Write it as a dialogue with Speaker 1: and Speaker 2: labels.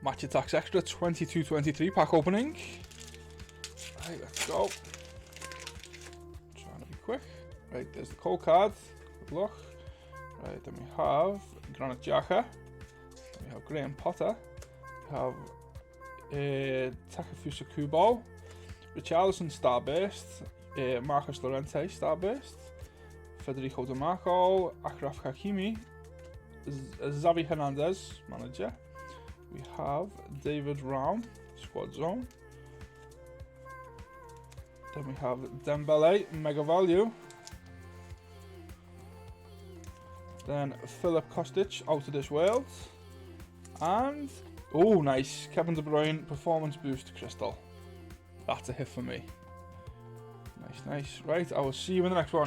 Speaker 1: Match Attax Extra 22-23 pack opening. Right, let's go. Trying to be quick. Right, there's the cold card. Good luck. Right, then we have Granit Xhaka. We have Graham Potter. We have Takefusa Kubo. Richarlison Starburst. Marcos Llorente Starburst. Federico Di Marco. Achraf Hakimi. Xavi Hernandez, manager. We have David Raum, squad zone. Then we have Dembele, mega value. Then Philip Kostic, out of this world. And, oh nice, Kevin De Bruyne, performance boost crystal. That's a hit for me. Nice, nice. Right, I will see you in the next one.